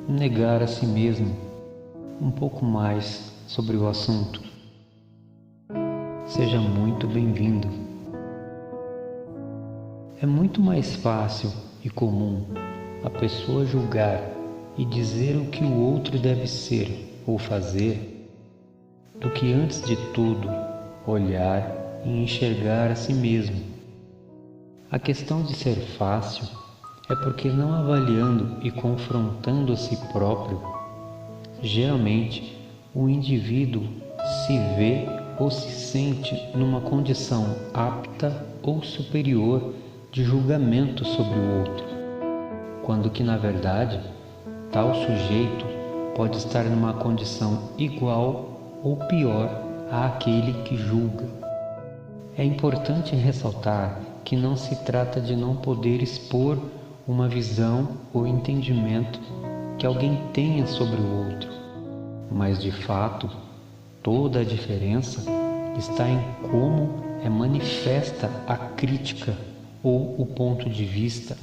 negar a si mesmo um pouco mais sobre o assunto. Seja muito bem-vindo. É muito mais fácil e comum a pessoa julgar e dizer o que o outro deve ser ou fazer, do que antes de tudo olhar e enxergar a si mesmo. A questão de ser fácil é porque, não avaliando e confrontando a si próprio, geralmente o indivíduo se vê ou se sente numa condição apta ou superior de julgamento sobre o outro, quando que, na verdade, tal sujeito pode estar numa condição igual ou pior àquele que julga. É importante ressaltar que não se trata de não poder expor uma visão ou entendimento que alguém tenha sobre o outro, mas de fato toda a diferença está em como é manifesta a crítica ou o ponto de vista,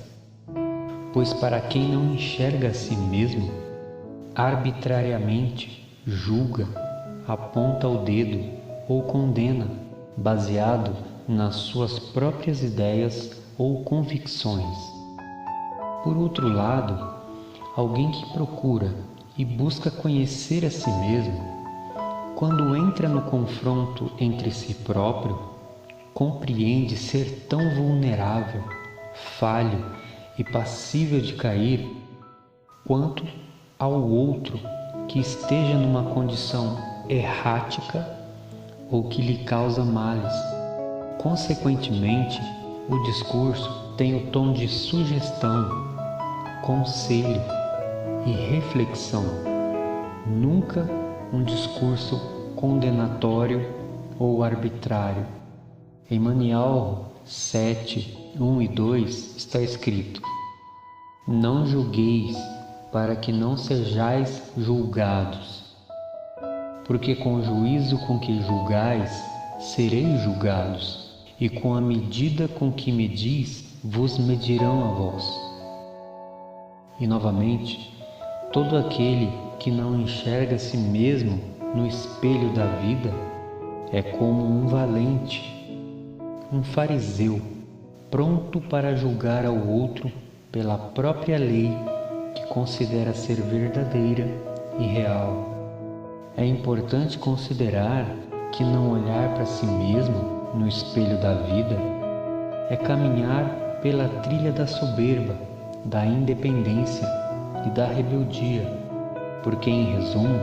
pois para quem não enxerga a si mesmo, arbitrariamente julga, aponta o dedo ou condena, baseado nas suas próprias ideias ou convicções. Por outro lado, alguém que procura e busca conhecer a si mesmo, quando entra no confronto entre si próprio, compreende ser tão vulnerável, falho e passível de cair quanto ao outro que esteja numa condição errática ou que lhe causa males. Consequentemente, o discurso tem o tom de sugestão, conselho e reflexão, nunca um discurso condenatório ou arbitrário. Em Manial 7, 1 e 2 está escrito: não julgueis, para que não sejais julgados, porque com o juízo com que julgais, sereis julgados, e com a medida com que medis, vos medirão a vós. E novamente, todo aquele que não enxerga a si mesmo no espelho da vida é como um valente, um fariseu, pronto para julgar ao outro pela própria lei que considera ser verdadeira e real. É importante considerar que não olhar para si mesmo no espelho da vida é caminhar pela trilha da soberba, da independência e da rebeldia, porque, em resumo,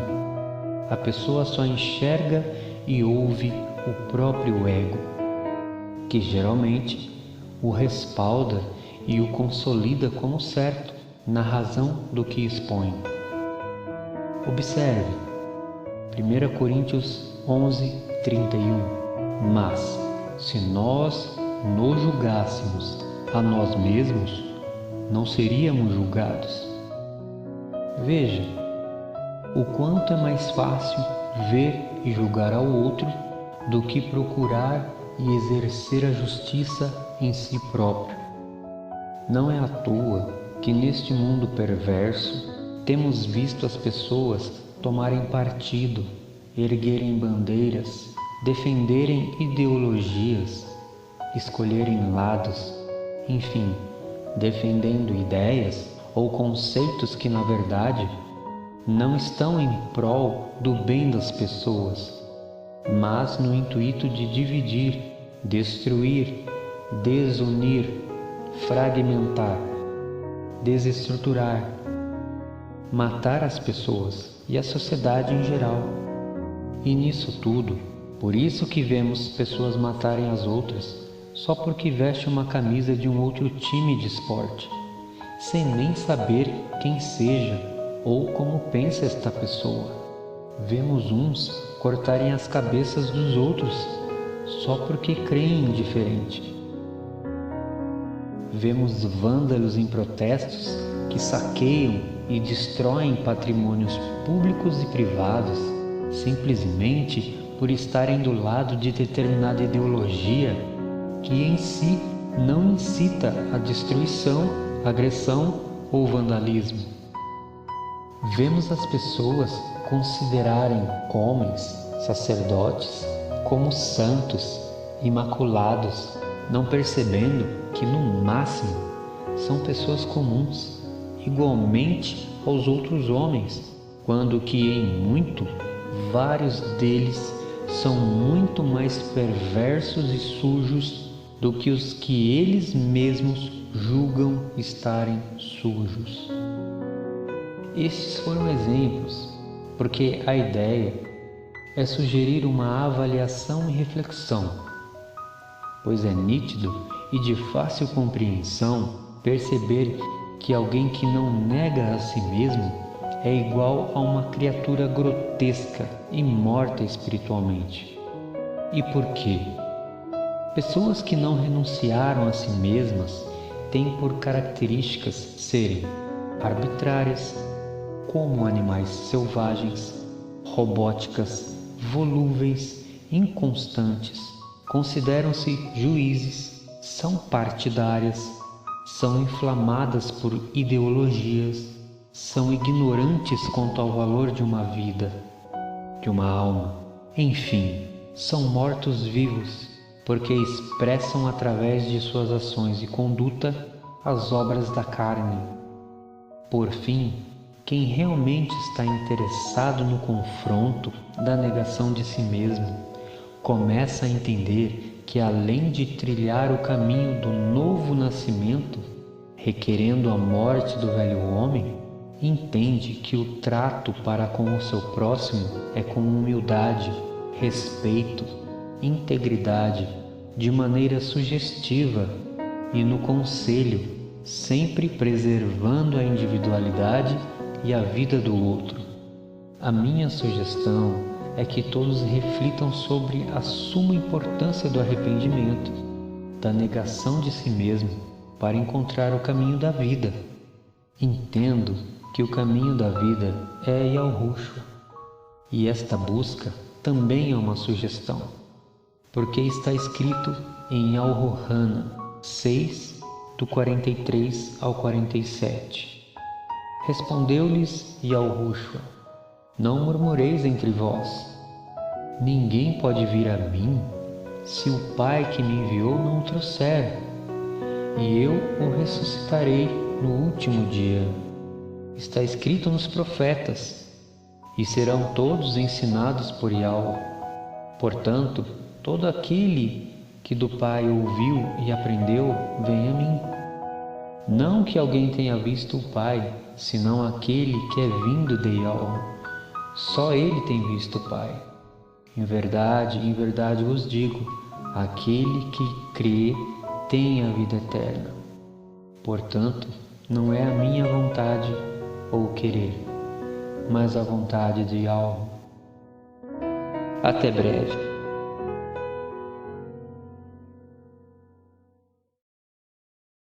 a pessoa só enxerga e ouve o próprio ego, que geralmente o respalda e o consolida como certo na razão do que expõe. Observe 1 Coríntios 11, 31. Mas, se nós nos julgássemos a nós mesmos, não seríamos julgados. Veja o quanto é mais fácil ver e julgar ao outro do que procurar e exercer a justiça em si próprio. Não é à toa que neste mundo perverso temos visto as pessoas tomarem partido, erguerem bandeiras, defenderem ideologias, escolherem lados, enfim, defendendo ideias ou conceitos que, na verdade, não estão em prol do bem das pessoas, mas no intuito de dividir, destruir, desunir, fragmentar, desestruturar, matar as pessoas e a sociedade em geral. E nisso tudo, por isso que vemos pessoas matarem as outras só porque veste uma camisa de um outro time de esporte, sem nem saber quem seja ou como pensa esta pessoa. Vemos uns cortarem as cabeças dos outros só porque creem diferente. Vemos vândalos em protestos que saqueiam e destroem patrimônios públicos e privados simplesmente por estarem do lado de determinada ideologia que em si não incita a destruição, agressão ou vandalismo. Vemos as pessoas considerarem homens, sacerdotes, como santos, imaculados, não percebendo que no máximo são pessoas comuns, igualmente aos outros homens, quando que em muito, vários deles são muito mais perversos e sujos do que os que eles mesmos julgam estarem sujos. Estes foram exemplos, porque a ideia é sugerir uma avaliação e reflexão, pois é nítido e de fácil compreensão perceber que alguém que não nega a si mesmo é igual a uma criatura grotesca e morta espiritualmente. E por quê? Pessoas que não renunciaram a si mesmas têm por características serem arbitrárias, como animais selvagens, robóticas, volúveis, inconstantes, consideram-se juízes, são partidárias, são inflamadas por ideologias, são ignorantes quanto ao valor de uma vida, de uma alma. Enfim, são mortos-vivos, porque expressam através de suas ações e conduta as obras da carne. Por fim, quem realmente está interessado no confronto da negação de si mesmo, começa a entender que além de trilhar o caminho do novo nascimento, requerendo a morte do velho homem, entende que o trato para com o seu próximo é com humildade, respeito, integridade, de maneira sugestiva e no conselho, sempre preservando a individualidade e a vida do outro. A minha sugestão é que todos reflitam sobre a suma importância do arrependimento, da negação de si mesmo, para encontrar o caminho da vida. Entendo que o caminho da vida é Yahushua, e esta busca também é uma sugestão, porque está escrito em Al-Rohana 6, do 43 ao 47. Respondeu-lhes Yahushua: não murmureis entre vós. Ninguém pode vir a mim se o Pai que me enviou não o trouxer, e eu o ressuscitarei no último dia. Está escrito nos profetas: e serão todos ensinados por Yahweh. Portanto, todo aquele que do Pai ouviu e aprendeu, vem a mim. Não que alguém tenha visto o Pai, senão aquele que é vindo de Yahweh. Só ele tem visto o Pai. Em verdade vos digo, aquele que crê tem a vida eterna. Portanto, não é a minha vontade ou querer, mas a vontade de Yahweh. Até breve.